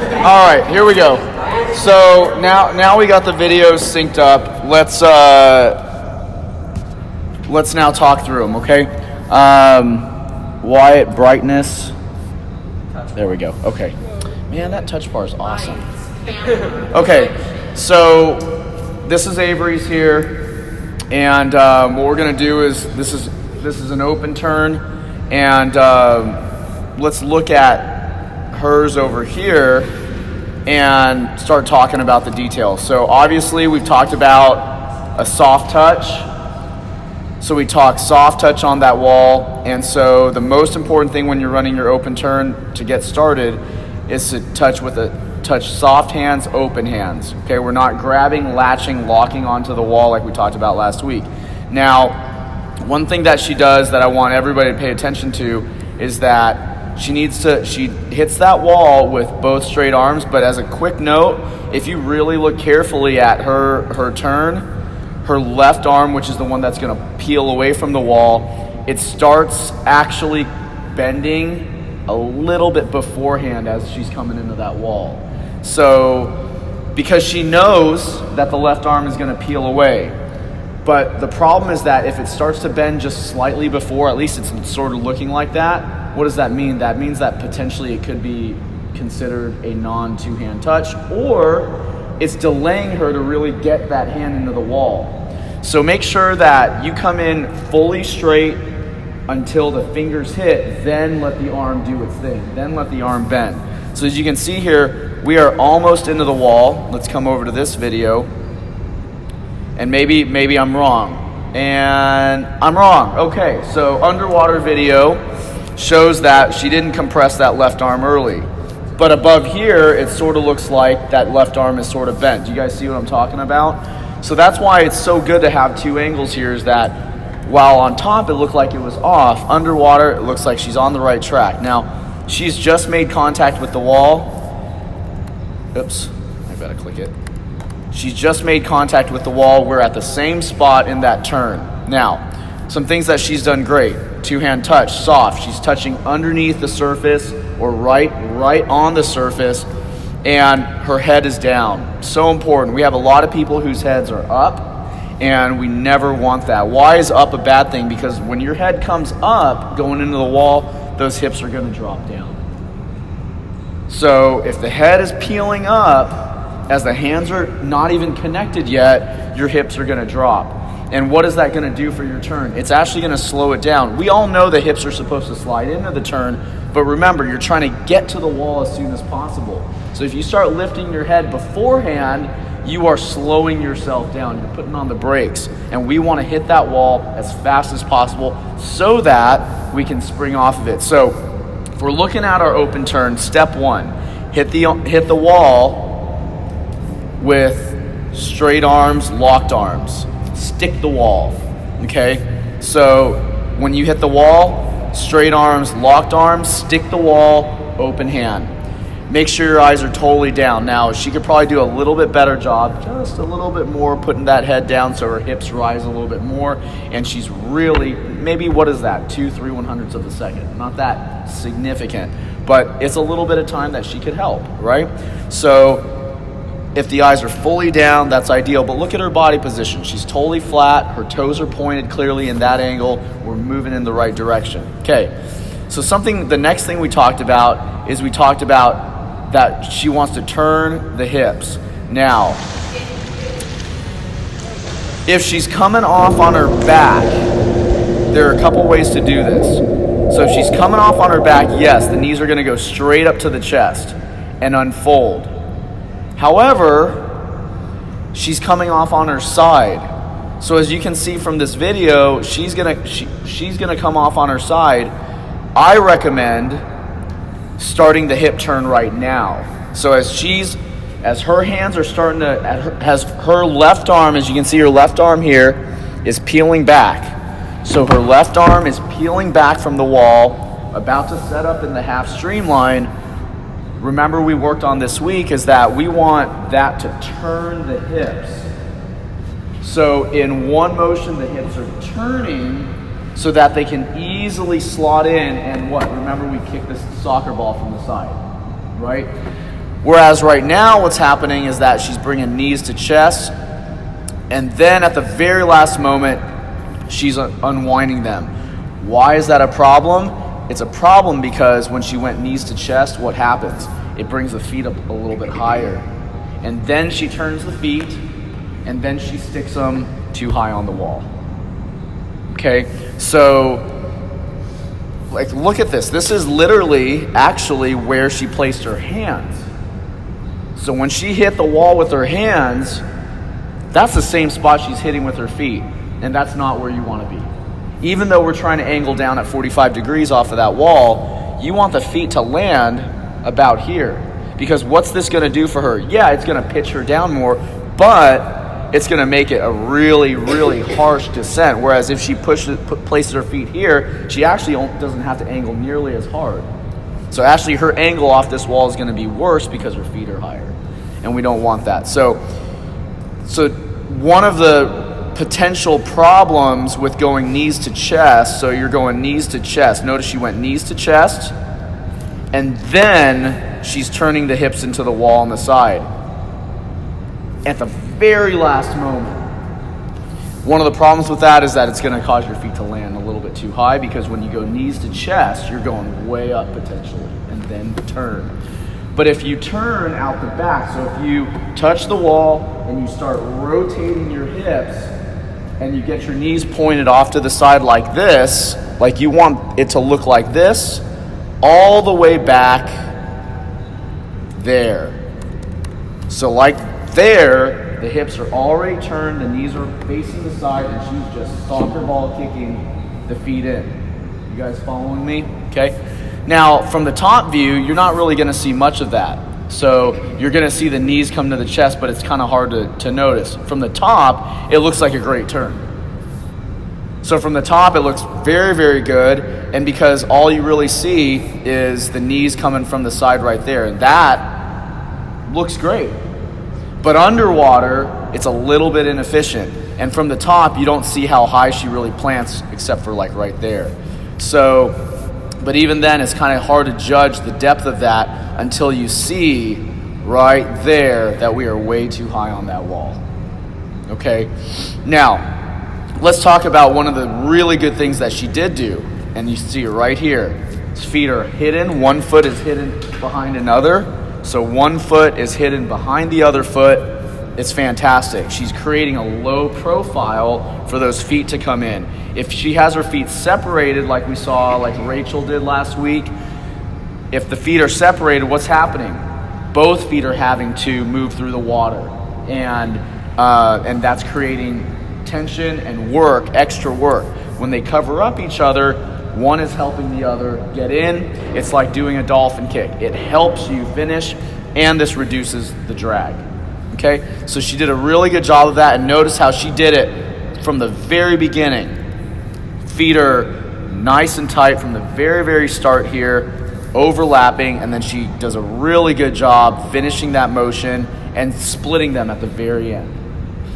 All right, here we go. So now we got the videos synced up. Let's now talk through them, okay? Wyatt, brightness. There we go. Okay. Man, that touch bar is awesome. Okay, so this is Avery's here, and what we're gonna do is this is an open turn, and let's look at hers over here and start talking about the details. So obviously we've talked about a soft touch. So we talk soft touch on that wall, and so the most important thing when you're running your open turn to get started is to touch soft hands, open hands. Okay, we're not grabbing, latching, locking onto the wall like we talked about last week. Now, one thing that she does that I want everybody to pay attention to is that she hits that wall with both straight arms, but as a quick note, if you really look carefully at her turn, her left arm, which is the one that's going to peel away from the wall, it starts actually bending a little bit beforehand as she's coming into that wall. So, because she knows that the left arm is going to peel away. But the problem is that if it starts to bend just slightly before, at least it's sort of looking like that, what does that mean? That means that potentially it could be considered a non-two-hand touch, or it's delaying her to really get that hand into the wall. So make sure that you come in fully straight until the fingers hit, then let the arm do its thing, then let the arm bend. So as you can see here, we are almost into the wall. Let's come over to this video. And maybe I'm wrong. And I'm wrong. Okay, so underwater video shows that she didn't compress that left arm early. But above here, it sort of looks like that left arm is sort of bent. Do you guys see what I'm talking about? So that's why it's so good to have two angles here, is that while on top it looked like it was off, underwater it looks like she's on the right track. Now, she's just made contact with the wall. Oops, I better click it. She's just made contact with the wall. We're at the same spot in that turn. Now, some things that she's done great. Two-hand touch, soft. She's touching underneath the surface or right on the surface, and her head is down. So important. We have a lot of people whose heads are up, and we never want that. Why is up a bad thing? Because when your head comes up going into the wall, those hips are going to drop down. So if the head is peeling up, as the hands are not even connected yet, your hips are going to drop. And what is that going to do for your turn? It's actually going to slow it down. We all know the hips are supposed to slide into the turn, but remember, you're trying to get to the wall as soon as possible. So if you start lifting your head beforehand, you are slowing yourself down. You're putting on the brakes. And we want to hit that wall as fast as possible so that we can spring off of it. So if we're looking at our open turn, step one, hit the wall with straight arms, locked arms. Stick the wall, okay? So when you hit the wall, straight arms, locked arms, stick the wall, open hand. Make sure your eyes are totally down. Now, she could probably do a little bit better job, just a little bit more, putting that head down so her hips rise a little bit more, and she's really, maybe, what is that, 2/3/100ths of a second? Not that significant, but it's a little bit of time that she could help, right? So if the eyes are fully down, that's ideal. But look at her body position. She's totally flat. Her toes are pointed clearly in that angle. We're moving in the right direction. Okay. So the next thing we talked about is that she wants to turn the hips. Now, if she's coming off on her back, there are a couple ways to do this. So if she's coming off on her back, yes, the knees are going to go straight up to the chest and unfold. However, she's coming off on her side. So as you can see from this video, she's gonna come off on her side. I recommend starting the hip turn right now. So as her hands are starting to, as her left arm, as you can see, her left arm here is peeling back. So her left arm is peeling back from the wall, about to set up in the half streamline. Remember, we worked on this week is that we want that to turn the hips. So in one motion, the hips are turning so that they can easily slot in and what? Remember, we kicked this soccer ball from the side, right? Whereas right now what's happening is that she's bringing knees to chest, and then at the very last moment, she's unwinding them. Why is that a problem? It's a problem because when she went knees to chest, what happens? It brings the feet up a little bit higher. And then she turns the feet, and then she sticks them too high on the wall. Okay, so like, look at this. This is literally actually where she placed her hands. So when she hit the wall with her hands, that's the same spot she's hitting with her feet, and that's not where you want to be. Even though we're trying to angle down at 45 degrees off of that wall, you want the feet to land about here. Because what's this going to do for her? Yeah, it's going to pitch her down more, but it's going to make it a really, really harsh descent. Whereas if she places her feet here, she actually doesn't have to angle nearly as hard. So actually her angle off this wall is going to be worse because her feet are higher. And we don't want that. So one of the potential problems with going knees to chest, so you're going knees to chest. Notice she went knees to chest, and then she's turning the hips into the wall on the side. At the very last moment. One of the problems with that is that it's going to cause your feet to land a little bit too high, because when you go knees to chest, you're going way up potentially, and then turn. But if you turn out the back, so if you touch the wall and you start rotating your hips and you get your knees pointed off to the side like this, like you want it to look like this, all the way back there. So like there, the hips are already turned, the knees are facing the side, and she's just soccer ball kicking the feet in. You guys following me? Okay. Now, from the top view, you're not really going to see much of that. So you're going to see the knees come to the chest, but it's kind of hard to notice. From the top, it looks like a great turn. So from the top, it looks very, very good. And because all you really see is the knees coming from the side right there, and that looks great. But underwater, it's a little bit inefficient. And from the top, you don't see how high she really plants, except for like right there. So, but even then, it's kind of hard to judge the depth of that until you see right there that we are way too high on that wall. Okay? Now, let's talk about one of the really good things that she did do. And you see it right here. His feet are hidden. One foot is hidden behind another. So one foot is hidden behind the other foot. It's fantastic. She's creating a low profile for those feet to come in. If she has her feet separated like we saw, like Rachel did last week, if the feet are separated, what's happening? Both feet are having to move through the water. And that's creating tension and work, extra work. When they cover up each other, one is helping the other get in. It's like doing a dolphin kick. It helps you finish, and this reduces the drag. Okay, so she did a really good job of that, and notice how she did it from the very beginning. Feet are nice and tight from the very, very start here, overlapping, and then she does a really good job finishing that motion and splitting them at the very end.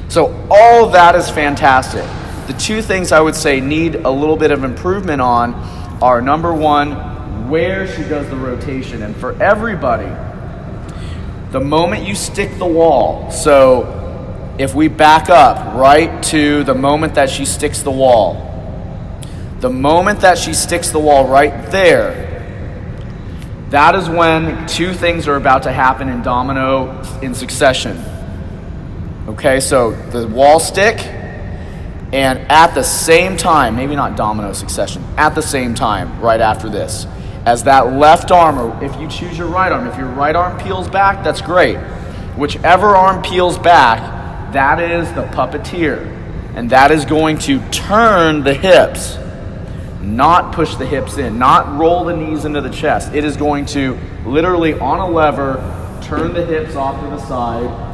So all of that is fantastic. The two things I would say need a little bit of improvement on are, number one, where she does the rotation. And for everybody, the moment you stick the wall, so if we back up right to the moment that she sticks the wall, the moment that she sticks the wall right there, that is when two things are about to happen in domino in succession. Okay, so the wall stick, and at the same time, maybe not domino succession, at the same time, right after this, as that left arm, or if you choose your right arm, if your right arm peels back, that's great. Whichever arm peels back, that is the puppeteer. And that is going to turn the hips, not push the hips in, not roll the knees into the chest. It is going to literally, on a lever, turn the hips off to the side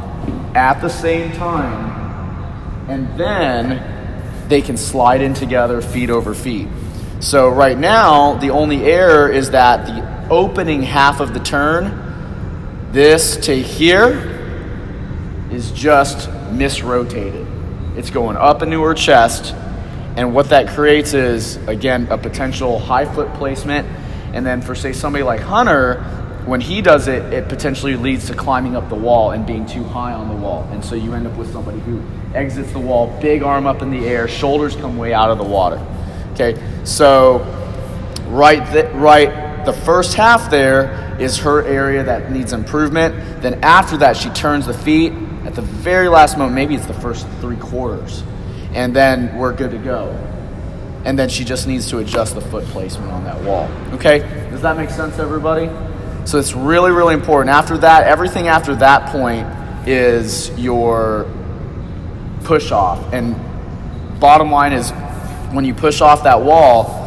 at the same time, and then they can slide in together, feet over feet. So right now, the only error is that the opening half of the turn, this to here, is just misrotated. It's going up into her chest, and what that creates is, again, a potential high foot placement. And then for, say, somebody like Hunter, when he does it, it potentially leads to climbing up the wall and being too high on the wall. And so you end up with somebody who exits the wall, big arm up in the air, shoulders come way out of the water. Okay, so the first half there is her area that needs improvement. Then after that, she turns the feet at the very last moment. Maybe it's the first 3/4. And then we're good to go. And then she just needs to adjust the foot placement on that wall. Okay? Does that make sense, everybody? So it's really, really important. After that, everything after that point is your push off. And bottom line is, when you push off that wall,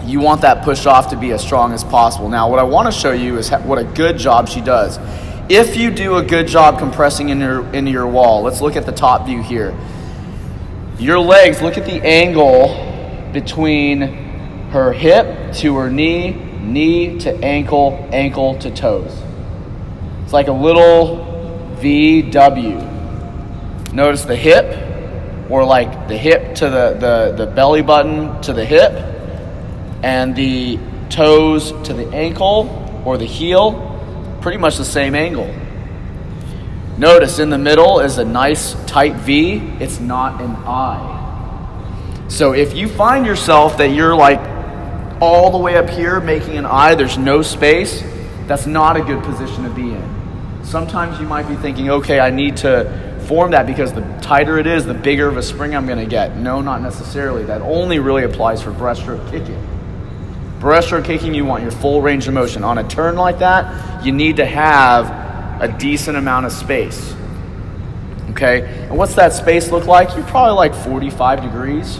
you want that push off to be as strong as possible. Now, what I want to show you is what a good job she does. If you do a good job compressing into your wall, let's look at the top view here. Your legs, look at the angle between her hip to her knee, knee to ankle, ankle to toes. It's like a little VW. Notice the hip, or like the hip to the belly button to the hip, and the toes to the ankle or the heel, pretty much the same angle. Notice in the middle is a nice tight V. It's not an I. So if you find yourself that you're like all the way up here making an I, there's no space, that's not a good position to be in. Sometimes you might be thinking, okay, I need to form that because the tighter it is, the bigger of a spring I'm going to get. No, not necessarily. That only really applies for breaststroke kicking. Breaststroke kicking, you want your full range of motion. On a turn like that, you need to have a decent amount of space. Okay? And what's that space look like? You're probably like 45 degrees.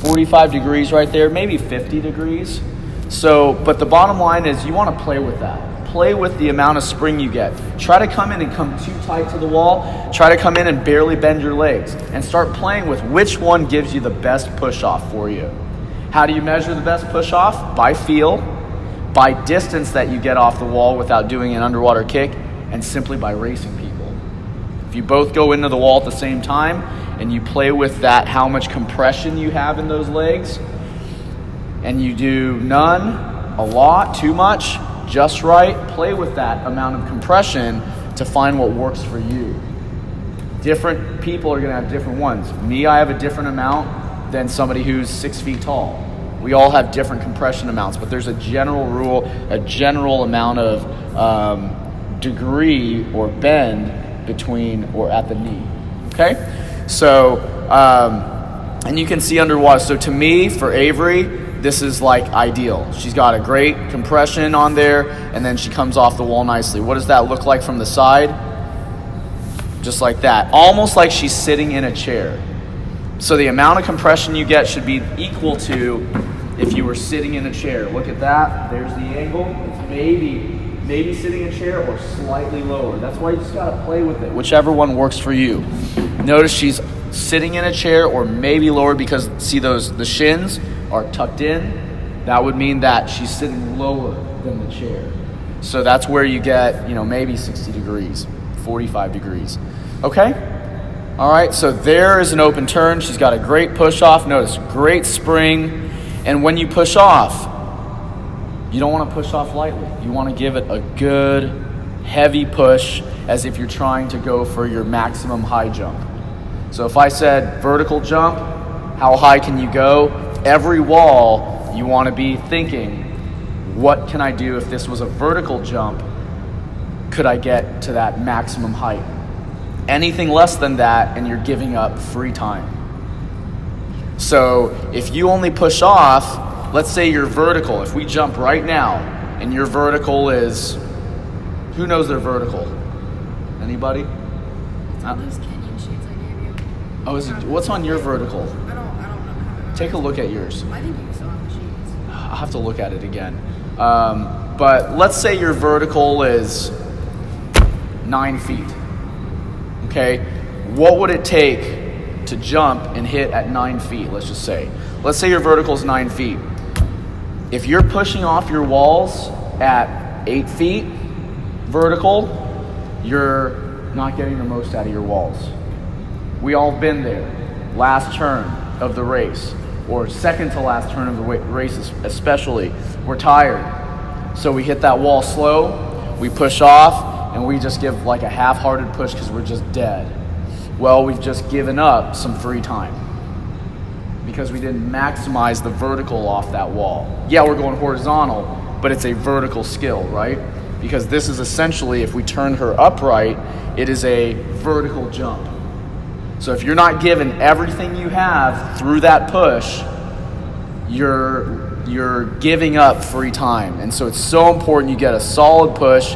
45 degrees right there, maybe 50 degrees. So, but the bottom line is you want to play with that. Play with the amount of spring you get. Try to come in and come too tight to the wall. Try to come in and barely bend your legs. And start playing with which one gives you the best push-off for you. How do you measure the best push-off? By feel, by distance that you get off the wall without doing an underwater kick, and simply by racing people. If you both go into the wall at the same time and you play with that, how much compression you have in those legs, and you do none, a lot, too much, just right, play with that amount of compression to find what works for you. Different people are going to have different ones. Me, I have a different amount than somebody who's 6 feet tall. We all have different compression amounts, but there's a general rule, a general amount of degree or bend between or at the knee. Okay? So, and you can see underwater. So to me, for Avery, this is like ideal. She's got a great compression on there, and then she comes off the wall nicely. What does that look like from the side? Just like that. Almost like she's sitting in a chair. So the amount of compression you get should be equal to if you were sitting in a chair. Look at that. There's the angle. It's maybe sitting in a chair or slightly lower. That's why you just got to play with it, whichever one works for you. Notice she's sitting in a chair or maybe lower because, see, the shins are tucked in. That would mean that she's sitting lower than the chair. So that's where you get, maybe 60 degrees, 45 degrees. Okay? All right, so there is an open turn. She's got a great push off. Notice, great spring. And when you push off, you don't want to push off lightly. You want to give it a good, heavy push as if you're trying to go for your maximum high jump. So if I said vertical jump, how high can you go? Every wall, you want to be thinking, what can I do if this was a vertical jump? Could I get to that maximum height? Anything less than that, and you're giving up free time. So if you only push off, let's say you're vertical. If we jump right now, and your vertical is, who knows their vertical? Anybody? It's on those canyon sheets I gave you. Oh, what's on your vertical? I don't know. Take a look at yours. I think you saw the sheets. I'll have to look at it again. But let's say your vertical is 9 feet. Okay, what would it take to jump and hit at 9 feet, let's just say? Let's say your vertical is 9 feet. If you're pushing off your walls at 8 feet vertical, you're not getting the most out of your walls. We all been there. Last turn of the race, or second to last turn of the race especially. We're tired. So we hit that wall slow, we push off, and we just give like a half-hearted push because we're just dead. Well, we've just given up some free time because we didn't maximize the vertical off that wall. Yeah, we're going horizontal, but it's a vertical skill, right? Because this is essentially, if we turn her upright, it is a vertical jump. So if you're not giving everything you have through that push, you're giving up free time. And so it's so important you get a solid push,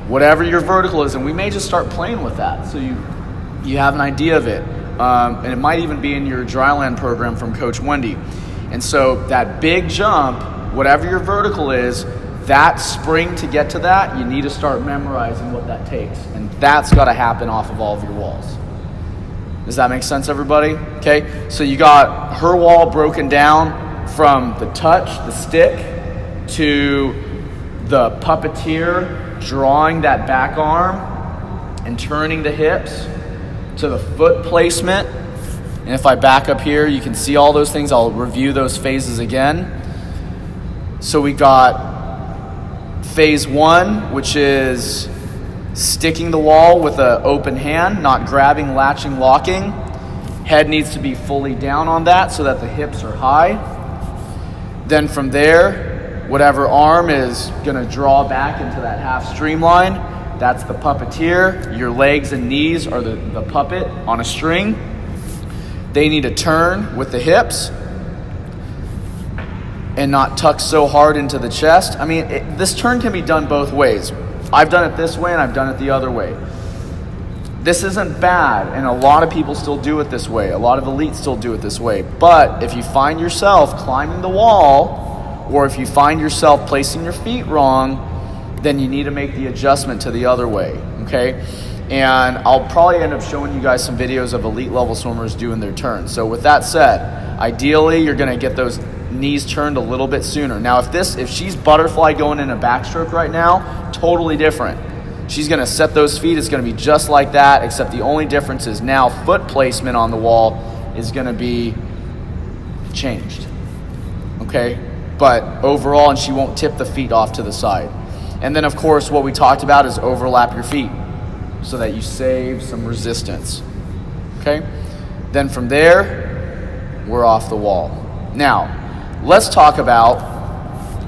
whatever your vertical is, and we may just start playing with that so you have an idea of it. And it might even be in your dryland program from Coach Wendy. And so that big jump, whatever your vertical is, that spring to get to that, you need to start memorizing what that takes. And that's got to happen off of all of your walls. Does that make sense, everybody? Okay, so you got her wall broken down from the touch, the stick, to the puppeteer drawing that back arm and turning the hips, to the foot placement. And if I back up here, you can see all those things. I'll review those phases again. So we got phase 1, which is sticking the wall with an open hand, not grabbing, latching, locking. Head needs to be fully down on that so that the hips are high. Then from there, whatever arm is going to draw back into that half streamline, that's the puppeteer. Your legs and knees are the puppet on a string. They need to turn with the hips and not tuck so hard into the chest. I mean, this turn can be done both ways. I've done it this way and I've done it the other way. This isn't bad, and a lot of people still do it this way. A lot of elites still do it this way. But if you find yourself climbing the wall, or if you find yourself placing your feet wrong, then you need to make the adjustment to the other way, okay? And I'll probably end up showing you guys some videos of elite level swimmers doing their turns. So with that said, ideally you're gonna get those knees turned a little bit sooner. Now if she's butterfly going in a backstroke right now, totally different. She's gonna set those feet, it's gonna be just like that, except the only difference is now foot placement on the wall is gonna be changed, okay? But overall, and she won't tip the feet off to the side. And then of course, what we talked about is overlap your feet so that you save some resistance, okay? Then from there, we're off the wall. Now, let's talk about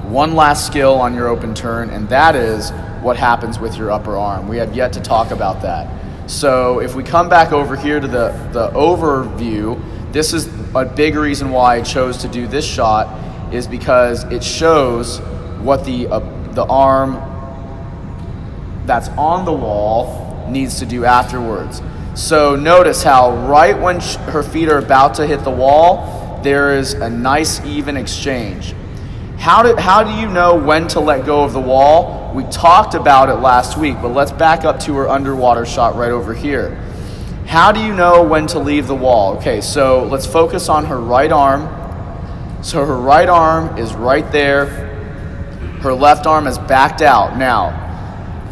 one last skill on your open turn, and that is what happens with your upper arm. We have yet to talk about that. So if we come back over here to the overview, this is a big reason why I chose to do this shot, is because it shows what the arm that's on the wall needs to do afterwards. So notice how right when her feet are about to hit the wall, there is a nice even exchange. How do you know when to let go of the wall? We talked about it last week, but let's back up to her underwater shot right over here. How do you know when to leave the wall? Okay, so let's focus on her right arm. So her right arm is right there. Her left arm is backed out. Now,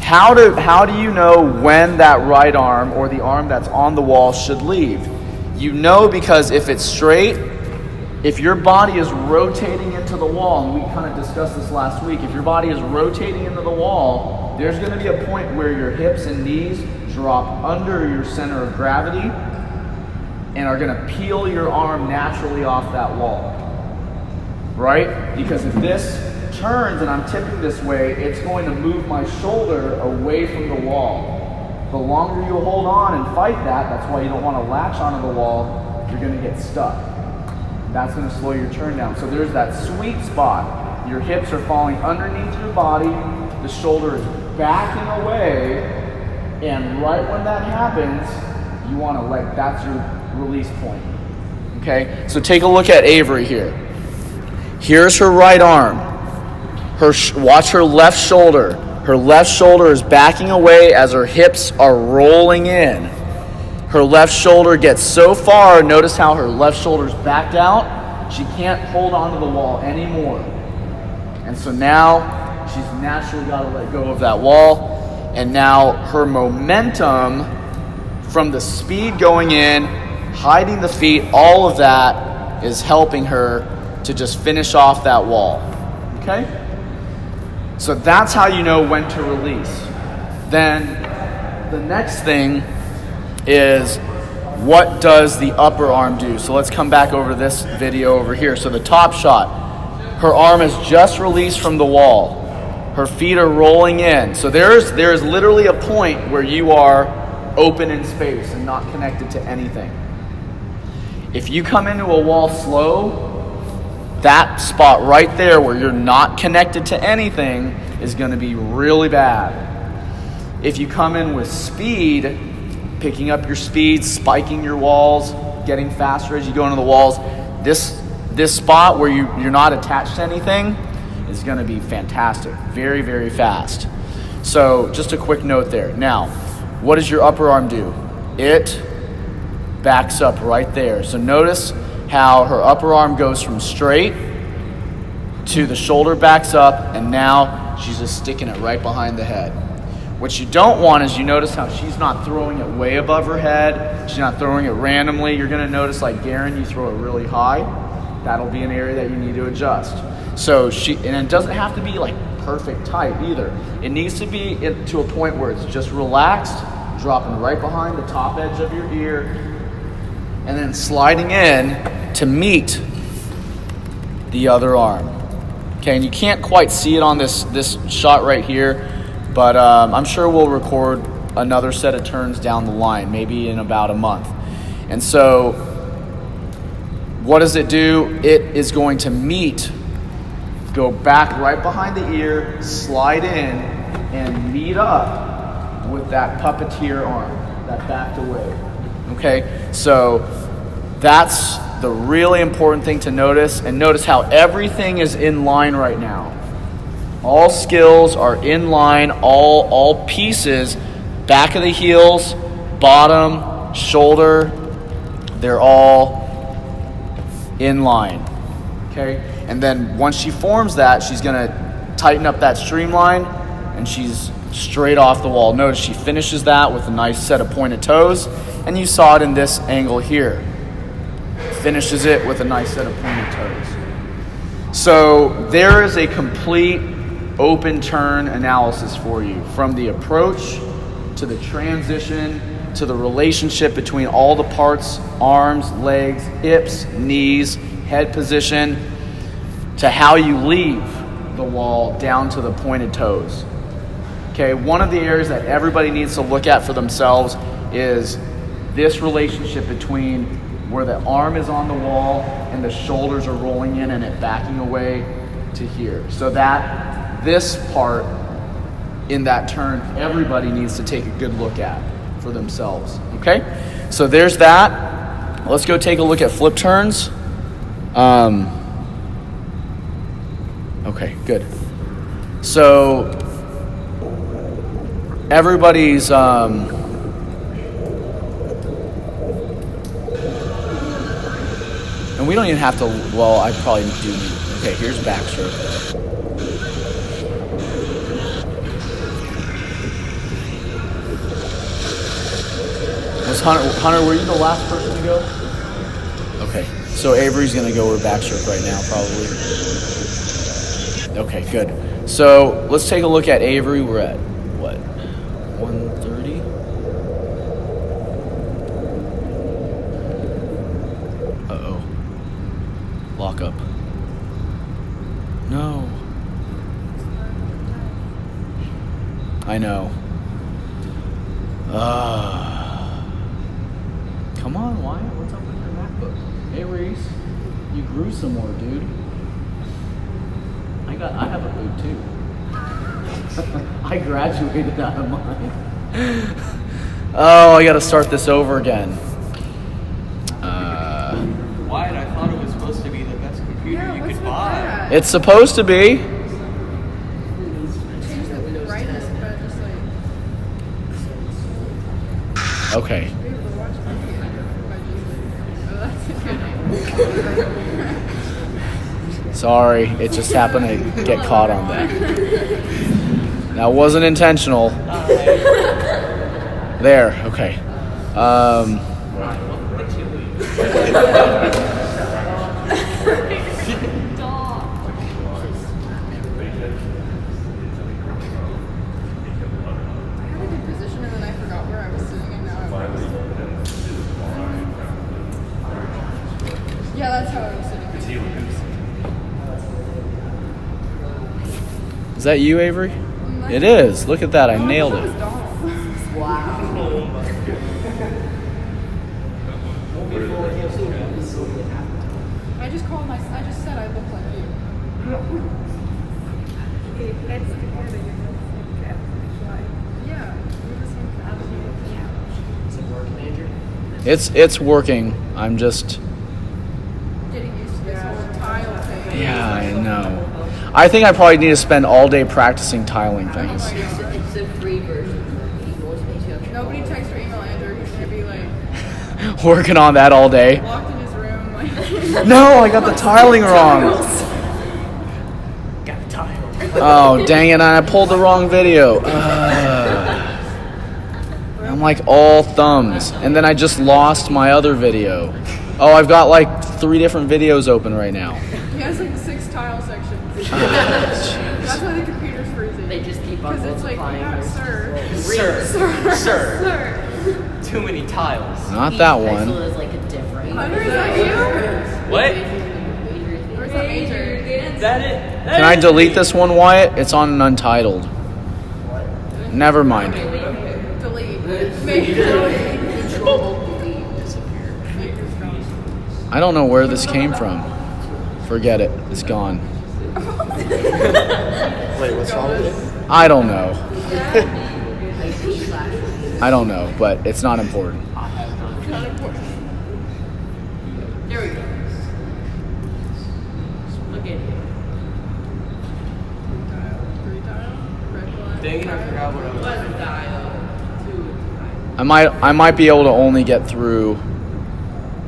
how do you know when that right arm or the arm that's on the wall should leave? You know, because if it's straight, if your body is rotating into the wall, and we kind of discussed this last week, if your body is rotating into the wall, there's going to be a point where your hips and knees drop under your center of gravity and are going to peel your arm naturally off that wall, right? Because if this turns and I'm tipping this way, it's going to move my shoulder away from the wall. The longer you hold on and fight that, that's why you don't want to latch onto the wall, you're going to get stuck. That's going to slow your turn down. So there's that sweet spot. Your hips are falling underneath your body, the shoulder is backing away, and right when that happens, you want to that's your release point. Okay? So take a look at Avery here. Here's her right arm. Watch her left shoulder. Her left shoulder is backing away as her hips are rolling in. Her left shoulder gets so far, notice how her left shoulder's backed out, she can't hold onto the wall anymore. And so now she's naturally got to let go of that wall. And now her momentum from the speed going in, hiding the feet, all of that is helping her to just finish off that wall. Okay? So that's how you know when to release. Then the next thing is, what does the upper arm do? So let's come back over to this video over here. So the top shot, her arm is just released from the wall. Her feet are rolling in. So there's literally a point where you are open in space and not connected to anything. If you come into a wall slow, that spot right there where you're not connected to anything is going to be really bad. If you come in with speed, picking up your speed, spiking your walls, getting faster as you go into the walls, this spot where you're not attached to anything is going to be fantastic. Very, very fast. So just a quick note there. Now, what does your upper arm do? It backs up right there. So notice how her upper arm goes from straight to the shoulder backs up, and now she's just sticking it right behind the head. What you don't want is, you notice how she's not throwing it way above her head. She's not throwing it randomly. You're going to notice, like Garrin, you throw it really high. That'll be an area that you need to adjust. So and it doesn't have to be like perfect tight either. It needs to be to a point where it's just relaxed, dropping right behind the top edge of your ear, and then sliding in to meet the other arm. Okay, and you can't quite see it on this shot right here, but I'm sure we'll record another set of turns down the line, maybe in about a month. And so what does it do? It is going to go back right behind the ear, slide in, and meet up with that puppeteer arm that backed away. Okay, so that's the really important thing to notice. And notice how everything is in line right now. All skills are in line, all pieces, back of the heels, bottom, shoulder, they're all in line. Okay? And then once she forms that, she's going to tighten up that streamline, and she's straight off the wall. Notice she finishes that with a nice set of pointed toes, and you saw it in this angle here. Finishes it with a nice set of pointed toes. So there is a complete open turn analysis for you, from the approach to the transition to the relationship between all the parts, arms, legs, hips, knees, head position, to how you leave the wall down to the pointed toes. Okay, one of the areas that everybody needs to look at for themselves is this relationship between where the arm is on the wall and the shoulders are rolling in and it backing away to here. So that this part in that turn, everybody needs to take a good look at for themselves. Okay, so there's that. Let's go take a look at flip turns. Okay, good. So everybody's and we don't even have to, well, I probably do need, okay, here's backstroke. Was Hunter, were you the last person to go? Okay, so Avery's gonna go over backstroke right now, probably. Okay, good. So let's take a look at Avery. We're at, what, 130? Uh-oh. Lock up. No. I know. Come on, Wyatt. What's up with your MacBook? Hey, Reese. You grew some more, dude. I have a boot too. I graduated out of mine. Oh, I gotta start this over again. Wyatt, I thought it was supposed to be the best computer you could buy. It's supposed to be. Change the brightness, but just like. Okay. Be able to watch the video. Oh, that's good. Sorry, it just happened to get caught on that. That wasn't intentional. There, okay. Is that you, Avery? It is. Look at that. I nailed it. I just said I look like you. That's the part that you're Yeah. We're the same family. Is it working, Andrew? It's working. I'm just. Getting used to this whole tile thing. Yeah, I know. I think I probably need to spend all day practicing tiling things. It's a free version. Nobody text or email Andrew. He's gonna be like Working on that all day. locked in his room. Like No, I got the tiling wrong. Got the tile. Oh, dang it. I pulled the wrong video. I'm like all thumbs. And then I just lost my other video. Oh, I've got like 3 different videos open right now. he has like 6 tile sections. That's why the computer's freezing. They just keep on Because it's like, multiplying. yeah, Sir. Too many tiles. Not that Each one. pixel is like a different. Hunter, is that you? What? Or is that Major? Is that it? Can I delete this one, Wyatt? It's on an untitled. Never mind. Delete. Major. I don't know where this came from. Forget it. It's gone. Wait, what's wrong with it? I don't know. I don't know, but it's not important. There we go. Look at it. 3 tile. Red one. Dang it, I forgot what I was One dial. 2 dial. I might be able to only get through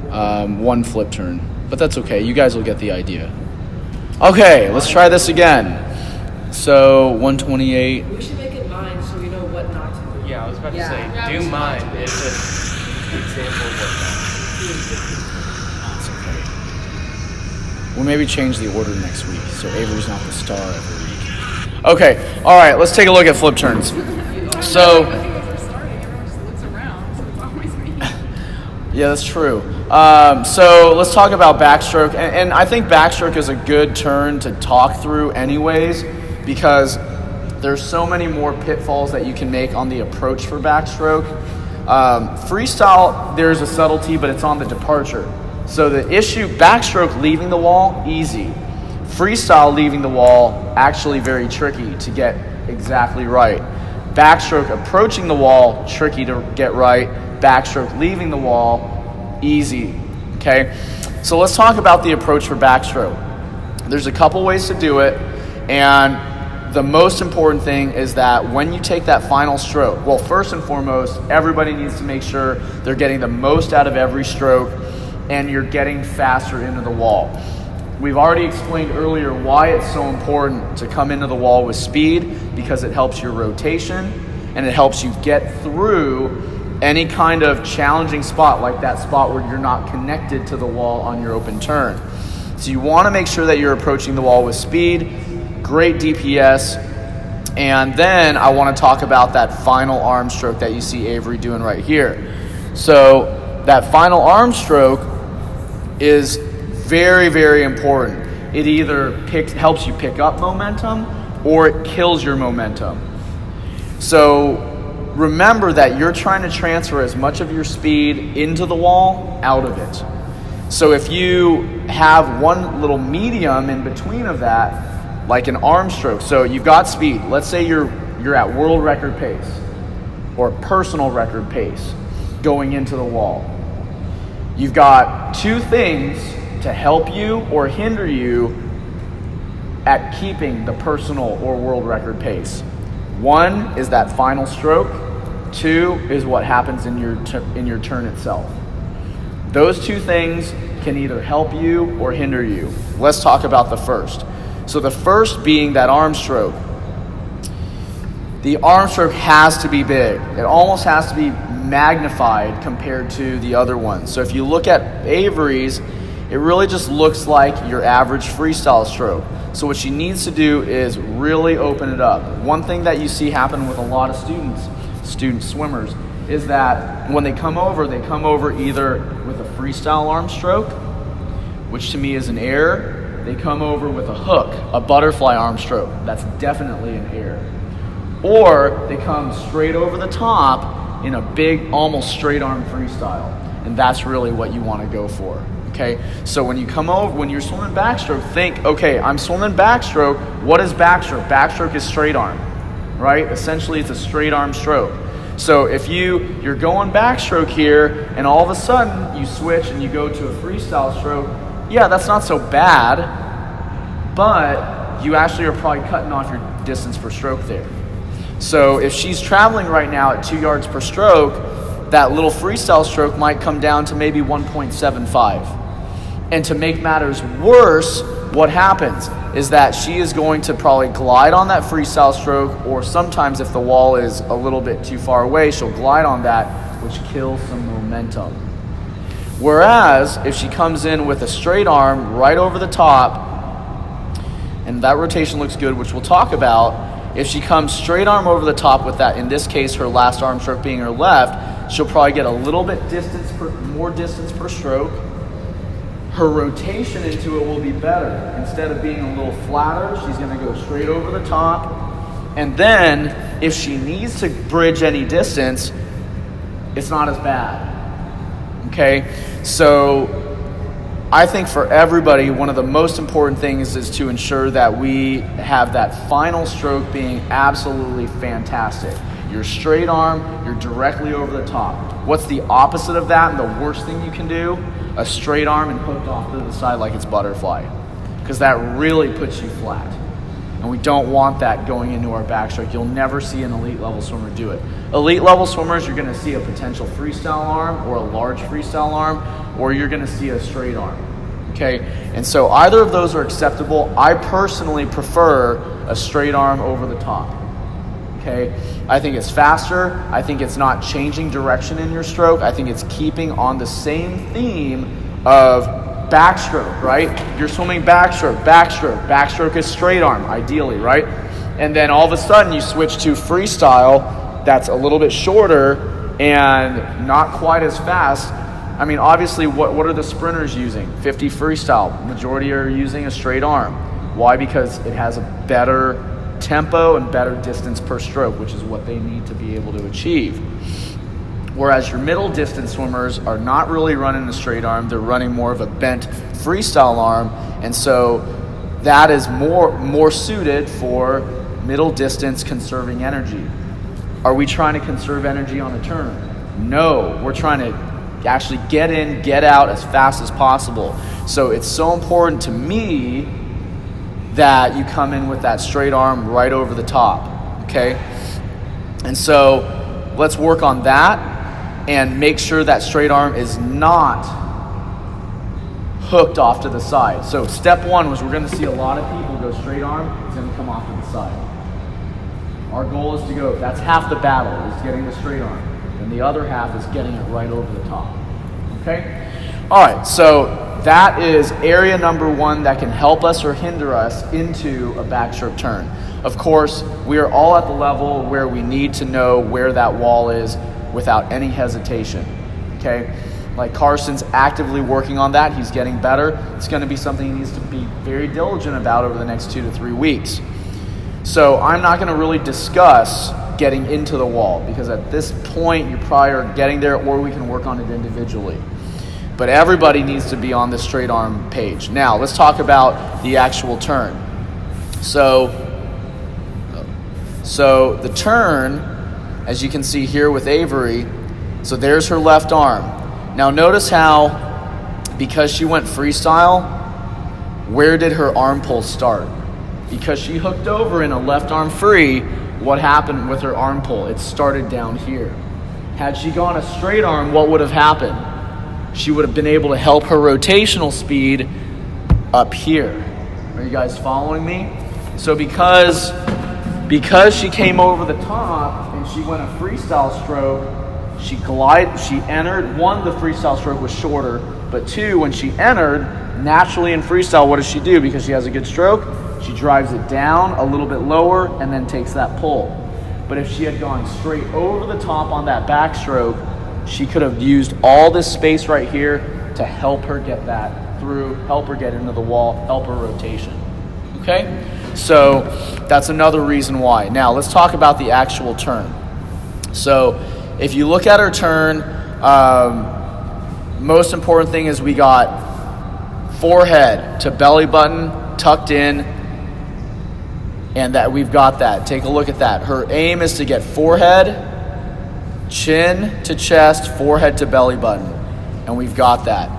1 flip turn, but that's okay. You guys will get the idea. Okay, let's try this again. So 128. We should make it mine so we know what not to do. Yeah, I was about to Yeah. say, Yeah, do we should- mine. It's an example of It's okay. We'll maybe change the order next week, so Avery's not the star every week. Okay, all right, let's take a look at flip turns. So, I think as we're starting, everyone just looks around, so it's always me. yeah, that's true. So let's talk about backstroke, and I think backstroke is a good turn to talk through anyways, because there's so many more pitfalls that you can make on the approach for backstroke. Freestyle, there's a subtlety, but it's on the departure. So the issue, backstroke leaving the wall, easy. Freestyle leaving the wall, actually very tricky to get exactly right. Backstroke approaching the wall, tricky to get right. Backstroke leaving the wall, easy. Okay? So let's talk about the approach for backstroke. There's a couple ways to do it, and the most important thing is that when you take that final stroke, well, first and foremost, everybody needs to make sure they're getting the most out of every stroke and you're getting faster into the wall. We've already explained earlier why it's so important to come into the wall with speed, because it helps your rotation and it helps you get through any kind of challenging spot, like that spot where you're not connected to the wall on your open turn. So you want to make sure that you're approaching the wall with speed, great DPS, and then I want to talk about that final arm stroke that you see Avery doing right here. So that final arm stroke is very, very important. It either helps you pick up momentum or it kills your momentum. So remember that you're trying to transfer as much of your speed into the wall, out of it. So if you have one little medium in between of that, like an arm stroke, so you've got speed. Let's say you're at world record pace or personal record pace going into the wall. You've got 2 things to help you or hinder you at keeping the personal or world record pace. 1 is that final stroke. 2 is what happens in your turn itself. Those 2 things can either help you or hinder you. Let's talk about the first. So the first being that arm stroke. The arm stroke has to be big. It almost has to be magnified compared to the other ones. So if you look at Avery's, it really just looks like your average freestyle stroke. So what she needs to do is really open it up. One thing that you see happen with a lot of student swimmers, is that when they come over either with a freestyle arm stroke, which to me is an error, they come over with a hook, a butterfly arm stroke. That's definitely an error. Or they come straight over the top in a big, almost straight arm freestyle. And that's really what you want to go for. Okay, so when you come over, when you're swimming backstroke, think, okay, I'm swimming backstroke. What is backstroke? Backstroke is straight arm, right? Essentially, it's a straight arm stroke. So if you're going backstroke here, and all of a sudden you switch and you go to a freestyle stroke, yeah, that's not so bad, but you actually are probably cutting off your distance per stroke there. So if she's traveling right now at 2 yards per stroke, that little freestyle stroke might come down to maybe 1.75. And to make matters worse, what happens is that she is going to probably glide on that freestyle stroke, or sometimes if the wall is a little bit too far away, she'll glide on that, which kills some momentum. Whereas if she comes in with a straight arm right over the top, and that rotation looks good, which we'll talk about, if she comes straight arm over the top with that, in this case her last arm stroke being her left, she'll probably get a little bit more distance per stroke. Her rotation into it will be better. Instead of being a little flatter, she's going to go straight over the top. And then, if she needs to bridge any distance, it's not as bad. Okay? So, I think for everybody, one of the most important things is to ensure that we have that final stroke being absolutely fantastic. You're straight arm, you're directly over the top. What's the opposite of that and the worst thing you can do? A straight arm and hooked off to the side like it's butterfly, because that really puts you flat. And we don't want that going into our backstroke. You'll never see an elite level swimmer do it. Elite level swimmers, you're going to see a potential freestyle arm or a large freestyle arm, or you're going to see a straight arm. Okay? And so either of those are acceptable. I personally prefer a straight arm over the top. Okay? I think it's faster. I think it's not changing direction in your stroke. I think it's keeping on the same theme of backstroke, right? You're swimming backstroke, backstroke. Backstroke is straight arm, ideally, right? And then all of a sudden you switch to freestyle that's a little bit shorter and not quite as fast. I mean, obviously, what are the sprinters using? 50 freestyle. Majority are using a straight arm. Why? Because it has a better tempo and better distance per stroke, which is what they need to be able to achieve. Whereas your middle distance swimmers are not really running a straight arm, they're running more of a bent freestyle arm, and so that is more suited for middle distance conserving energy. Are we trying to conserve energy on a turn? No, we're trying to actually get in, get out as fast as possible. So it's so important to me that you come in with that straight arm right over the top, okay? And so let's work on that and make sure that straight arm is not hooked off to the side. So step one was we're going to see a lot of people go straight arm, it's going to come off to the side. Our goal is to go, that's half the battle, is getting the straight arm. And the other half is getting it right over the top, okay? All right, so that is area number one that can help us or hinder us into a backstroke turn. Of course, we are all at the level where we need to know where that wall is without any hesitation, okay? Like Carson's actively working on that. He's getting better. It's going to be something he needs to be very diligent about over the next 2 to 3 weeks. So I'm not going to really discuss getting into the wall because at this point you probably are getting there, or we can work on it individually. But everybody needs to be on the straight arm page. Now, let's talk about the actual turn. So the turn, as you can see here with Avery, so there's her left arm. Now notice how, because she went freestyle, where did her arm pull start? Because she hooked over in a left arm free, what happened with her arm pull? It started down here. Had she gone a straight arm, what would have happened? She would have been able to help her rotational speed up here. Are you guys following me? So because she came over the top and she went a freestyle stroke, she entered. One, the freestyle stroke was shorter, but two, when she entered, naturally in freestyle, what does she do? Because she has a good stroke, she drives it down a little bit lower and then takes that pull. But if she had gone straight over the top on that backstroke, she could have used all this space right here to help her get that through, help her get into the wall, help her rotation. Okay? So that's another reason why. Now let's talk about the actual turn. So if you look at her turn, most important thing is we got forehead to belly button tucked in, and that we've got that. Take a look at that. Her aim is to get forehead, chin to chest, forehead to belly button, and we've got that.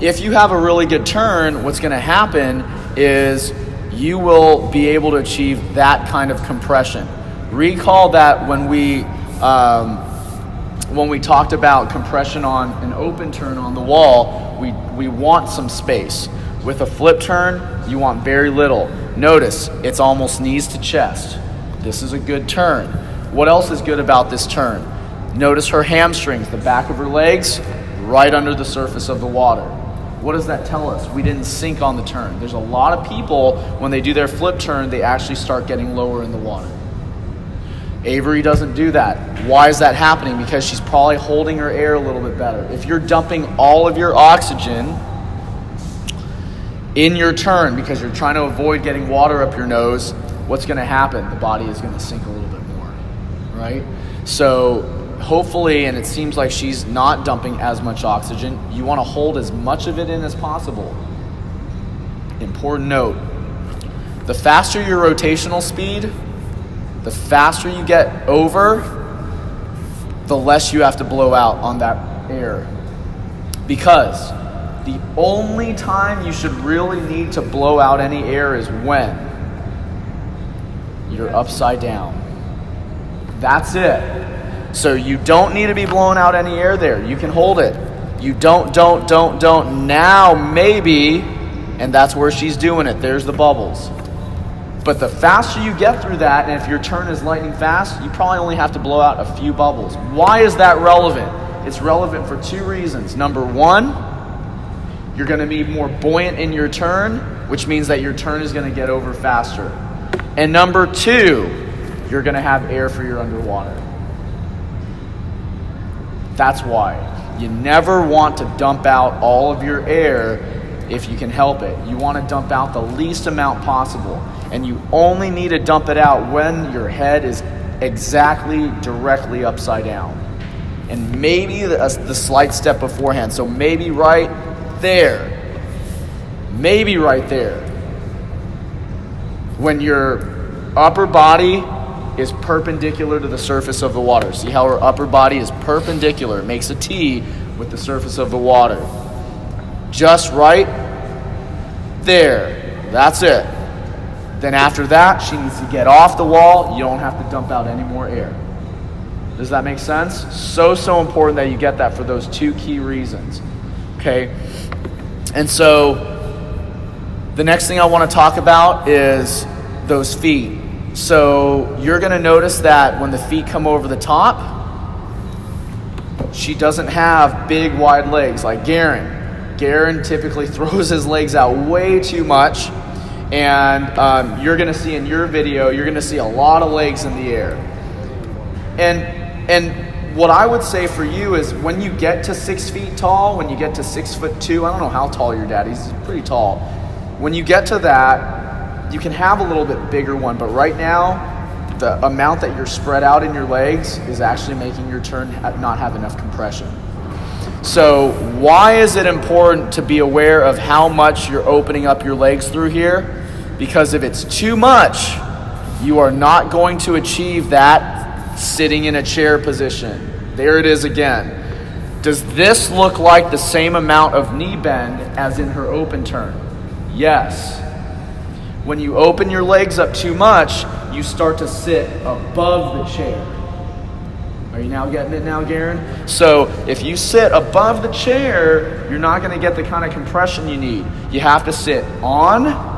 If you have a really good turn, what's going to happen is you will be able to achieve that kind of compression. Recall that when we talked about compression on an open turn on the wall, we want some space. With a flip turn, you want very little. Notice, it's almost knees to chest. This is a good turn. What else is good about this turn? Notice her hamstrings, the back of her legs, right under the surface of the water. What does that tell us? We didn't sink on the turn. There's a lot of people, when they do their flip turn, they actually start getting lower in the water. Avery doesn't do that. Why is that happening? Because she's probably holding her air a little bit better. If you're dumping all of your oxygen in your turn because you're trying to avoid getting water up your nose, what's going to happen? The body is going to sink a little bit more, right? So hopefully, and it seems like she's not dumping as much oxygen, you want to hold as much of it in as possible. Important note, the faster your rotational speed, the faster you get over, the less you have to blow out on that air. Because the only time you should really need to blow out any air is when you're upside down. That's it. So you don't need to be blowing out any air there. You can hold it. You don't. Now maybe, and that's where she's doing it. There's the bubbles. But the faster you get through that, and if your turn is lightning fast, you probably only have to blow out a few bubbles. Why is that relevant? It's relevant for two reasons. Number one, you're going to be more buoyant in your turn, which means that your turn is going to get over faster. And number two, you're going to have air for your underwater. That's why. You never want to dump out all of your air if you can help it. You want to dump out the least amount possible. And you only need to dump it out when your head is exactly directly upside down. And maybe the slight step beforehand. So maybe right there. Maybe right there. When your upper body is perpendicular to the surface of the water. See how her upper body is perpendicular. It makes a T with the surface of the water. Just right there. That's it. Then after that, she needs to get off the wall. You don't have to dump out any more air. Does that make sense? So important that you get that for those two key reasons. Okay? And so the next thing I want to talk about is those feet. So you're going to notice that when the feet come over the top, she doesn't have big, wide legs like Garrin. Garrin typically throws his legs out way too much. And you're going to see in your video, you're going to see a lot of legs in the air. And what I would say for you is when you get to 6 feet tall, when you get to 6'2", I don't know how tall your dad is, he's pretty tall. When you get to that, you can have a little bit bigger one, but right now, the amount that you're spread out in your legs is actually making your turn not have enough compression. So why is it important to be aware of how much you're opening up your legs through here? Because if it's too much, you are not going to achieve that sitting in a chair position. There it is again. Does this look like the same amount of knee bend as in her open turn? Yes. When you open your legs up too much, you start to sit above the chair. Are you now getting it now, Garrin? So if you sit above the chair, you're not going to get the kind of compression you need. You have to sit on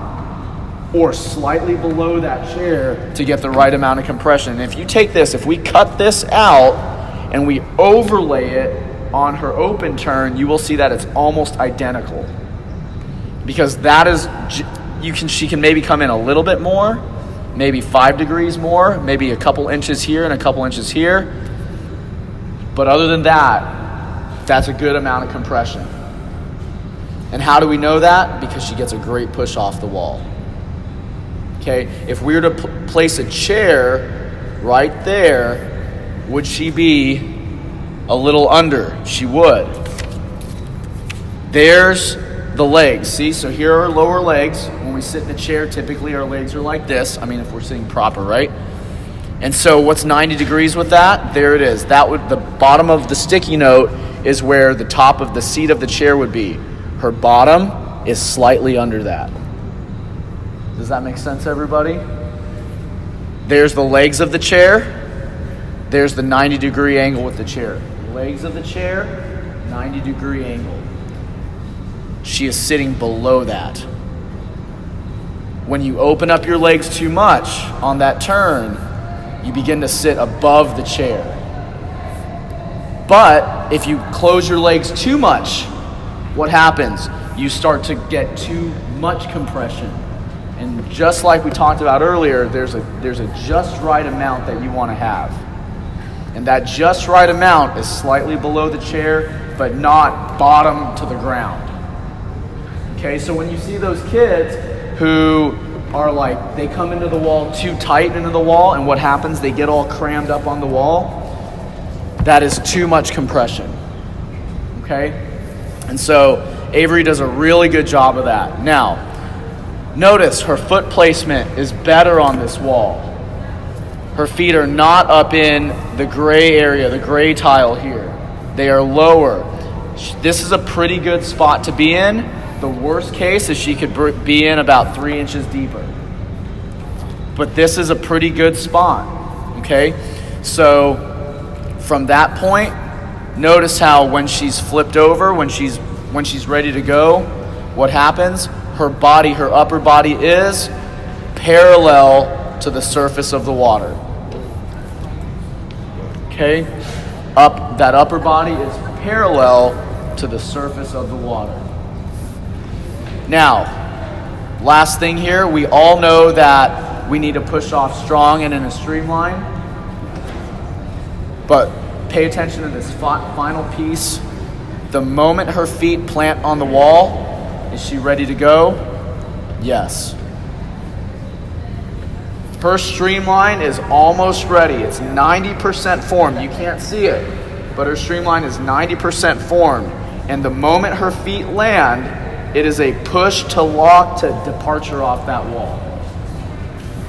or slightly below that chair to get the right amount of compression. And if you take this, if we cut this out and we overlay it on her open turn, you will see that it's almost identical. Because that is, she can maybe come in a little bit more, maybe 5 degrees more, maybe a couple inches here and a couple inches here. But other than that, that's a good amount of compression. And how do we know that? Because she gets a great push off the wall. Okay, if we were to place a chair right there, would she be a little under? She would. There's the legs. See, so here are our lower legs. When we sit in a chair, typically our legs are like this. I mean, if we're sitting proper, right? And so what's 90 degrees with that? There it is. That would, the bottom of the sticky note is where the top of the seat of the chair would be. Her bottom is slightly under that. Does that make sense, everybody? There's the legs of the chair. There's the 90 degree angle with the chair. Legs of the chair, 90 degree angle. She is sitting below that. When you open up your legs too much on that turn, you begin to sit above the chair. But if you close your legs too much, what happens? You start to get too much compression. And just like we talked about earlier, there's a just right amount that you want to have. And that just right amount is slightly below the chair, but not bottom to the ground. Okay, so when you see those kids who are like, they come into the wall too tight into the wall, and what happens? They get all crammed up on the wall. That is too much compression. Okay? And so Avery does a really good job of that. Now, notice her foot placement is better on this wall. Her feet are not up in the gray area, the gray tile here. They are lower. This is a pretty good spot to be in. The worst case is she could be in about 3 inches deeper. But this is a pretty good spot, okay? So from that point, notice how when she's flipped over, when she's ready to go, what happens? Her body, her upper body is parallel to the surface of the water. Okay? That upper body is parallel to the surface of the water. Now, last thing here, we all know that we need to push off strong and in a streamline. But pay attention to this final piece. The moment her feet plant on the wall, is she ready to go? Yes. Her streamline is almost ready. It's 90% formed. You can't see it, but her streamline is 90% formed. And the moment her feet land, it is a push to lock to departure off that wall.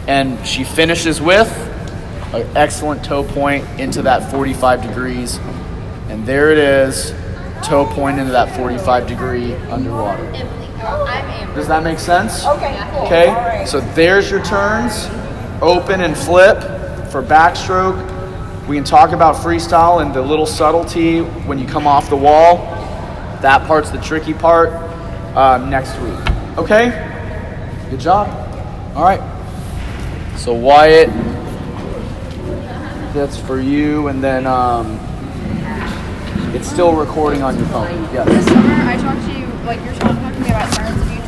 And she finishes with an excellent toe point into that 45 degrees. And there it is, toe point into that 45 degree underwater. Does that make sense? Okay, cool. Okay, All right. so there's your turns. Open and flip for backstroke. We can talk about freestyle and the little subtlety when you come off the wall. That part's the tricky part. Next week. Okay? Good job. All right. So Wyatt, that's for you, and then it's still recording on your phone. Yes. This summer, I talked to you, like you're talking to me about science.